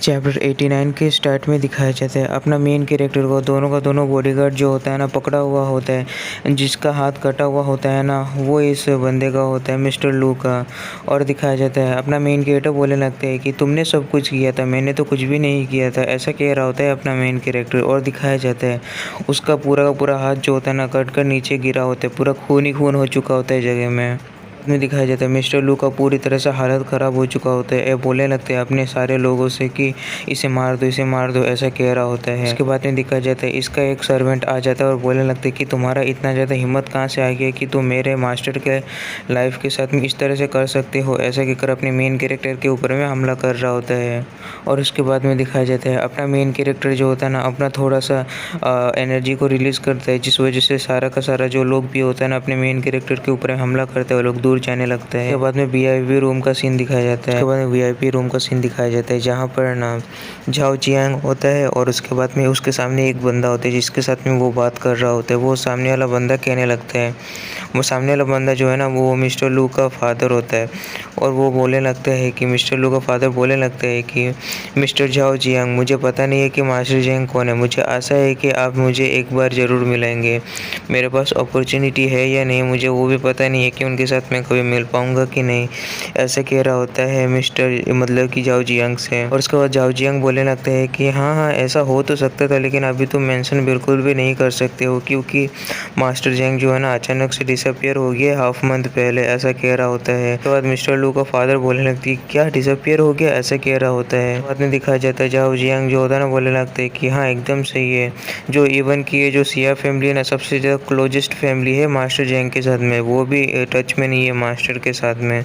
Chapter 89 के start में दिखाया जाता है अपना मेन कैरेक्टर को दोनों का दोनों बॉडीगार्ड जो होता है ना पकड़ा हुआ होता है, जिसका हाथ कटा हुआ होता है ना वो इस बंदे का होता है मिस्टर लू का। और दिखाया जाता है अपना मेन कैरेक्टर बोलने लगता है कि तुमने सब कुछ किया था, मैंने तो कुछ भी नहीं किया था, ऐसा कह रहा होता है अपना मेन कैरेक्टर। और दिखाया जाता है उसका पूरा का पूरा हाथ जो होता है ना कट कर नीचे गिरा होता है, पूरा खून ही खून हो चुका होता है जगह में दिखाया जाता है मिस्टर लू का पूरी तरह से हालत ख़राब हो चुका होता है। बोलने लगते हैं अपने सारे लोगों से कि इसे मार दो, ऐसा कह रहा होता है। इसके बाद में दिखाया जाता है इसका एक सर्वेंट आ जाता है और बोलने लगता है कि तुम्हारा इतना ज़्यादा हिम्मत कहाँ से आ गया कि तुम मेरे मास्टर के लाइफ के साथ में इस तरह से कर सकते हो, ऐसा कहकर अपने मेन कैरेक्टर के ऊपर में हमला कर रहा होता है। और उसके बाद में दिखाया जाता है अपना मेन कैरेक्टर जो होता है ना अपना थोड़ा सा एनर्जी को रिलीज़ करता है, जिस वजह से सारा का सारा जो लोग भी होता है ना अपने मेन कैरेक्टर के ऊपर हमला करते हैं, वो लोग दूर जाने लगता है। उसके बाद में वीआईपी रूम का सीन दिखाया जाता है। उसके बाद में वीआईपी रूम का सीन दिखाया जाता है जहाँ पर ना झाओ चियांग होता है और उसके बाद में उसके सामने एक बंदा होता है जिसके साथ में वो बात कर रहा होता है। वो सामने वाला बंदा कहने लगता है, वो सामने वाला बंदा जो है ना वो मिस्टर लू का फादर होता है। और वो बोलने लगता है कि मिस्टर लू का फादर बोलने लगता है कि मिस्टर झाओ चियांग, मुझे पता नहीं है कि मास्टर जियांग कौन है, मुझे आशा है कि आप मुझे एक बार ज़रूर मिलेंगे। मेरे पास अपॉर्चुनिटी है या नहीं मुझे वो भी पता नहीं है कि उनके साथ मैं कभी मिल पाऊंगा कि नहीं, ऐसा कह रहा होता है मिस्टर मतलब कि झाओ जियांग से। और उसके बाद झाओ जियांग बोलने लगता है कि हाँ ऐसा हो तो सकता था, लेकिन अभी तुम मेंशन बिल्कुल भी नहीं कर सकते हो क्योंकि मास्टर जियांग जो है ना अचानक से डिसअपियर हो गया हाफ मंथ पहले, ऐसा कह रहा होता है। उसके बाद मिस्टर लू का फादर बोलने लगती है क्या डिसअपियर हो गया, ऐसा कह रहा होता है। बाद में दिखाया जाता है झाओ जियांग जो होता है ना बोलने लगता है कि हाँ एकदम सही है, जो इवन की ये जो सिया फैमिली है ना सबसे ज़्यादा क्लोजेस्ट फैमिली है मास्टर जियांग के साथ में, वो भी टच में नहीं है मास्टर के साथ में,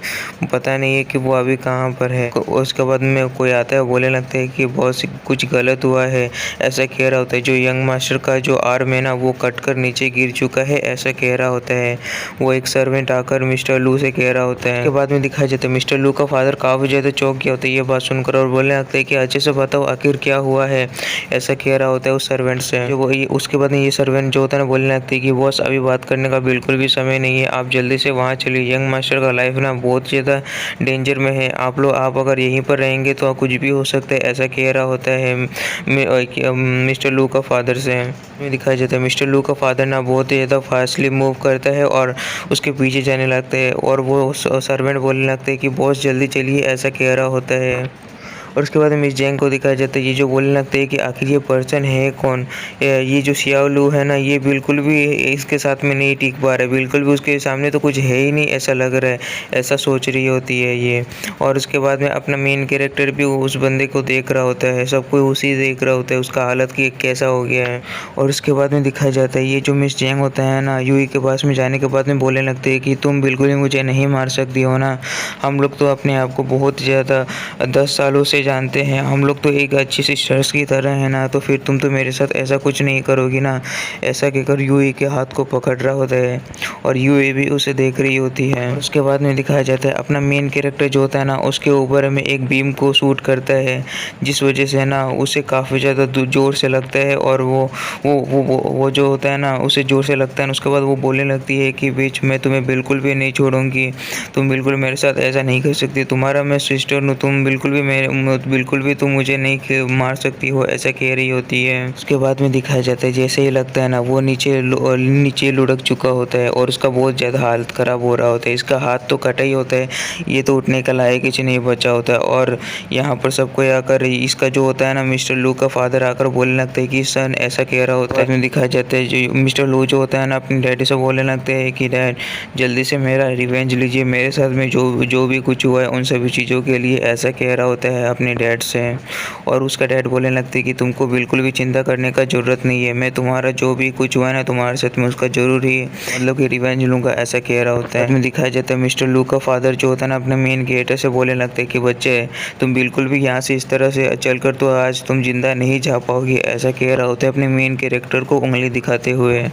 पता नहीं है कि वो अभी कहाँ पर है। उसके बाद में कोई आता है बोलने लगता है कि बहुत कुछ गलत हुआ है, ऐसा कह रहा होता है। जो यंग मास्टर का जो आर्म है ना वो कट कर नीचे गिर चुका है, ऐसा कह रहा होता है। वो एक सर्वेंट आकर मिस्टर लू से कह रहा होता है। उसके बाद में दिखाया जाता है मिस्टर लू का फादर काफ़ी ज़्यादा चौंक गया होता है ये बात सुनकर और बोलने लगता है कि अच्छे से बताओ आखिर क्या हुआ है, ऐसा कह रहा होता है उस सर्वेंट से। जो वो उसके बाद में ये सर्वेंट जो होता है ना बोलने लगता है कि बॉस अभी बात करने का बिल्कुल भी समय नहीं है, आप जल्दी से वहाँ चलिए, यंग मास्टर का लाइफ ना बहुत ज़्यादा डेंजर में है, आप अगर यहीं पर रहेंगे तो कुछ भी हो सकता है, ऐसा कह रहा होता है मिस्टर लू का फादर से। दिखाया जाता है मिस्टर लू का फादर ना बहुत ही ज़्यादा फास्टली मूव करता है और उसके पीछे जाने लगता है और वो सर्वेंट बोलने लगता है कि बॉस जल्दी चलिए, ऐसा कह रहा होता है। और उसके बाद मिस जैंग को दिखाया जाता है ये जो बोलने लगते हैं कि आखिर ये पर्सन है कौन, ये जो सियाओ लू है ना ये बिल्कुल भी इसके साथ में नहीं टिक पा रहा है, बिल्कुल भी उसके सामने तो कुछ है ही नहीं ऐसा लग रहा है, ऐसा सोच रही होती है ये। और उसके बाद में अपना मेन कैरेक्टर भी उस बंदे को देख रहा होता है, सब कोई उसी देख रहा होता है उसका हालत कि कैसा हो गया है। और उसके बाद में दिखाया जाता है ये जो मिस जैंग होता है ना यूई के पास में जाने के बाद में बोलने लगते हैं कि तुम बिल्कुल ही मुझे नहीं मार सकती हो ना, हम लोग तो अपने आप को बहुत ज़्यादा 10 सालों से जानते हैं, हम लोग तो एक अच्छी सिस्टर्स की तरह है ना, तो फिर तुम तो मेरे साथ ऐसा कुछ नहीं करोगी ना, ऐसा कहकर यूई के हाथ को पकड़ रहा होता है और यूई भी उसे देख रही होती है। उसके बाद में दिखाया जाता है अपना मेन कैरेक्टर जो होता है ना उसके ऊपर में एक बीम को शूट करता है, जिस वजह से ना उसे काफ़ी ज़्यादा ज़ोर से लगता है और वो जो होता है ना उसे ज़ोर से लगता है। उसके बाद वो बोलने लगती है कि बीच मैं तुम्हें बिल्कुल भी नहीं छोड़ूंगी, तुम बिल्कुल मेरे साथ ऐसा नहीं कर सकती, तुम्हारा मैं सिस्टर हूँ, तुम बिल्कुल भी तुम मुझे नहीं मार सकती हो, ऐसा कह रही होती है। उसके बाद में दिखाया जाता है जैसे ही लगता है ना वो नीचे लुढ़क चुका होता है और उसका बहुत ज़्यादा हालत ख़राब हो रहा होता है, इसका हाथ तो कटा ही होता है, ये तो उठने का लायक ही नहीं बचा होता है। और यहाँ पर सबको आकर इसका जो होता है ना मिस्टर लू का फादर आकर बोलने लगता है कि सन, ऐसा कह रहा होता है। दिखाया जाता है जो मिस्टर लू जो होता है ना अपने डैडी से बोलने लगते हैं कि डैड जल्दी से मेरा रिवेंज लीजिए, मेरे साथ में जो भी कुछ हुआ है उन सभी चीज़ों के लिए, ऐसा कह रहा होता है अपने डैड से। और उसका डैड बोलने लगते हैं कि तुमको बिल्कुल भी चिंता करने का ज़रूरत नहीं है, मैं तुम्हारा जो भी कुछ हुआ है ना तुम्हारे साथ में उसका ज़रूर ही मतलब कि रिवेंज लूँगा, ऐसा कह रहा होता है। दिखाया जाता है मिस्टर लू का फादर जो होता है ना अपने मेन कैरेक्टर से बोलने लगता है कि बच्चे तुम बिल्कुल भी यहाँ से इस तरह से चलकर तो आज तुम जिंदा नहीं जा पाओगे, ऐसा कह रहा होता है अपने मेन कैरेक्टर को उंगली दिखाते हुए।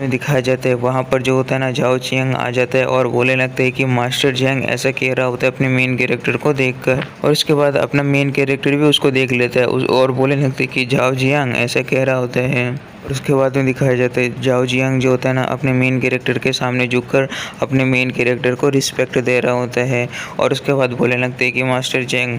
दिखाया जाता है वहाँ पर जो होता है ना झाओ चियांग आ जाता है और बोलने लगता है कि मास्टर जियांग, ऐसा कह रहा होता है अपने मेन कैरेक्टर को देखकर। और उसके बाद अपना मेन कैरेक्टर भी उसको देख लेता है और बोलने लगता है कि झाओ जियांग, ऐसा कह रहा होता है। उसके बाद में दिखाया जाता है जाओ जियांग जो होता है ना अपने मेन कैरेक्टर के सामने झुककर अपने मेन कैरेक्टर को रिस्पेक्ट दे रहा होता है। और उसके बाद बोलने लगते हैं कि मास्टर जेंग,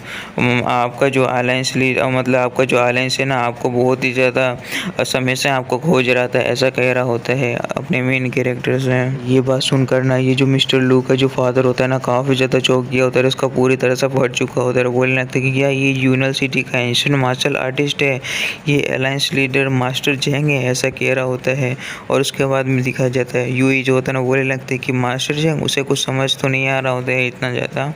आपका जो अलायंस मतलब आपका जो अलायंस है ना आपको बहुत ही ज़्यादा समय से आपको खोज रहा था, ऐसा कह रहा होता है अपने मेन कैरेक्टर से। ये बात सुनकर ना ये जो मिस्टर लू का जो फादर होता है ना काफ़ी ज़्यादा चौंक गया होता है, उसका पूरी तरह से फट चुका होता है। बोलने लगता है कि क्या ये यूनिवर्सिटी का एंशिएंट मार्शल आर्टिस्ट है, ये अलायंस लीडर मास्टर जेंग है, ऐसा कह रहा होता है। और उसके बाद में दिखाया जाता है यूई जो होता है ना बोलने लगता है कि मास्टर जेंग, उसे कुछ समझ तो नहीं आ रहा होता है इतना ज़्यादा,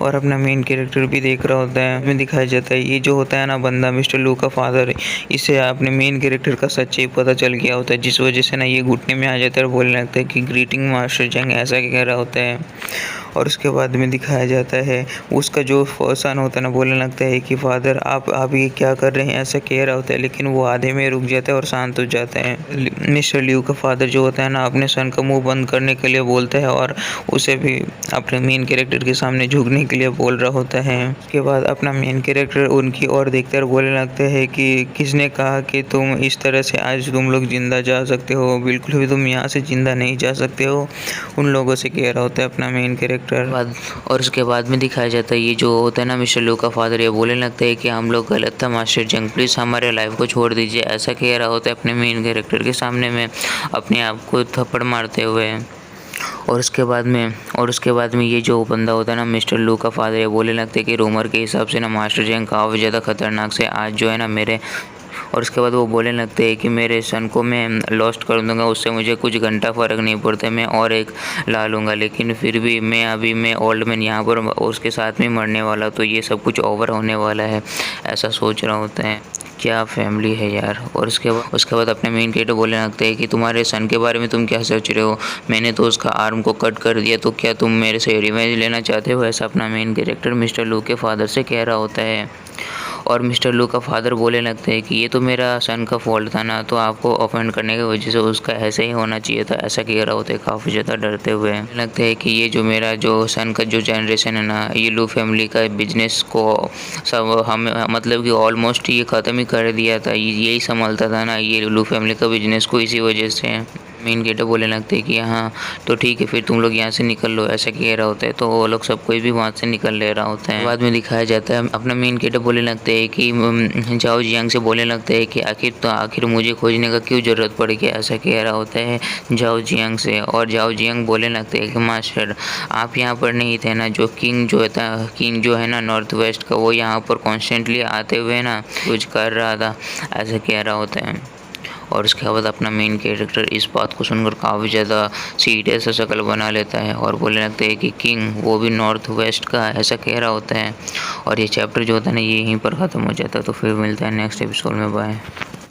और अपना मेन कैरेक्टर भी देख रहा होता है। में दिखाया जाता है ये जो होता है ना बंदा मिस्टर लू का फादर, इसे अपने मेन कैरेक्टर का सच्चाई पता चल गया होता है, जिस वजह से ना ये घुटने में आ जाता है और बोलने लगता है कि ग्रीटिंग मास्टर जेंग, ऐसा कह रहा होता है। और उसके बाद में दिखाया जाता है उसका जो सन होता है ना बोलने लगता है कि फादर आप ये क्या कर रहे हैं, ऐसा कह रहा होता है, लेकिन वो आधे में रुक जाता है और शांत हो जाता है। मिस्टर ल्यू का फादर जो होता है ना अपने सन का मुंह बंद करने के लिए बोलता है और उसे भी अपने मेन कैरेक्टर के सामने झुकने के लिए बोल रहा होता है। उसके बाद अपना मेन कैरेक्टर उनकी ओर देखते और बोलने लगता है कि किसने कहा कि तुम इस तरह से आज तुम लोग जिंदा जा सकते हो, बिल्कुल भी तुम यहाँ से जिंदा नहीं जा सकते हो, उन लोगों से कह रहा होता है अपना मेन कैरेक्टर। और उसके बाद में दिखाया जाता है ये जो होता है ना मिस्टर लू का फादर, ये बोलने लगता है कि हम लोग गलत था मास्टर जंग, प्लीज़ हमारे लाइफ को छोड़ दीजिए, ऐसा कह रहा होता है अपने मेन कैरेक्टर के सामने में अपने आप को थप्पड़ मारते हुए। और उसके बाद में ये जो बंदा होता है ना मिस्टर लू का फादर, ये बोलने लगता है कि रूमर के हिसाब से ना मास्टर जंग काफ़ी ज़्यादा खतरनाक से आज जो है ना मेरे, और उसके बाद वो बोलने लगते हैं कि मेरे सन को मैं लॉस्ट कर दूंगा, उससे मुझे कुछ घंटा फ़र्क नहीं पड़ता, मैं और एक ला लूँगा, लेकिन फिर भी मैं ओल्ड मैन यहाँ पर उसके साथ में मरने वाला, तो ये सब कुछ ओवर होने वाला है, ऐसा सोच रहा होता है। क्या फैमिली है यार। और उसके बाद अपने मेन कैरेक्टर बोलने लगते हैं कि तुम्हारे सन के बारे में तुम क्या सोच रहे हो, मैंने तो उसका आर्म को कट कर दिया, तो क्या तुम मेरे से रिवेंज लेना चाहते हो, ऐसा अपना मेन कैरेक्टर मिस्टर लू के फादर से कह रहा होता है। और मिस्टर लू का फादर बोलने लगते हैं कि ये तो मेरा सन का फॉल्ट था ना, तो आपको ऑफेंड करने की वजह से उसका ऐसे ही होना चाहिए था, ऐसा कह रहा होता है काफ़ी ज़्यादा डरते हुए। लगता है कि ये जो मेरा जो सन का जो जनरेशन है ना, ये लू फैमिली का बिजनेस को सब हम मतलब कि ऑलमोस्ट ये ख़त्म ही कर दिया था, यही संभालता था ना ये लू फैमिली का बिजनेस को, इसी वजह से मेन गेटर बोलने लगते हैं कि हाँ तो ठीक है फिर तुम लोग यहाँ से निकल लो, ऐसा कह रहा होता है, तो वो लोग सब कोई भी वहाँ से निकल ले रहा होता है। बाद में दिखाया जाता है अपना मेन गेटर बोलने लगते हैं कि जाओ जियांग से बोलने लगते हैं कि आखिर मुझे खोजने का क्यों ज़रूरत पड़ेगी, ऐसा कह रहा होता है जाओ जियांग से। और जाओ जियांग बोलने लगते हैं कि मास्टर आप यहाँ पर नहीं थे ना, जो किंग जो है ना नॉर्थ वेस्ट का, वो यहाँ पर कॉन्स्टेंटली आते हुए ना कुछ कर रहा था, ऐसा कह रहा होता है। और उसके बाद अपना मेन कैरेक्टर इस बात को सुनकर काफ़ी ज़्यादा सीरियस सा शक्ल बना लेता है और बोलने लगता है कि किंग वो भी नॉर्थ वेस्ट का, ऐसा कह रहा होता है। और ये चैप्टर जो होता है ना ये यहीं पर ख़त्म हो जाता है। तो फिर मिलता है नेक्स्ट एपिसोड में, बाय।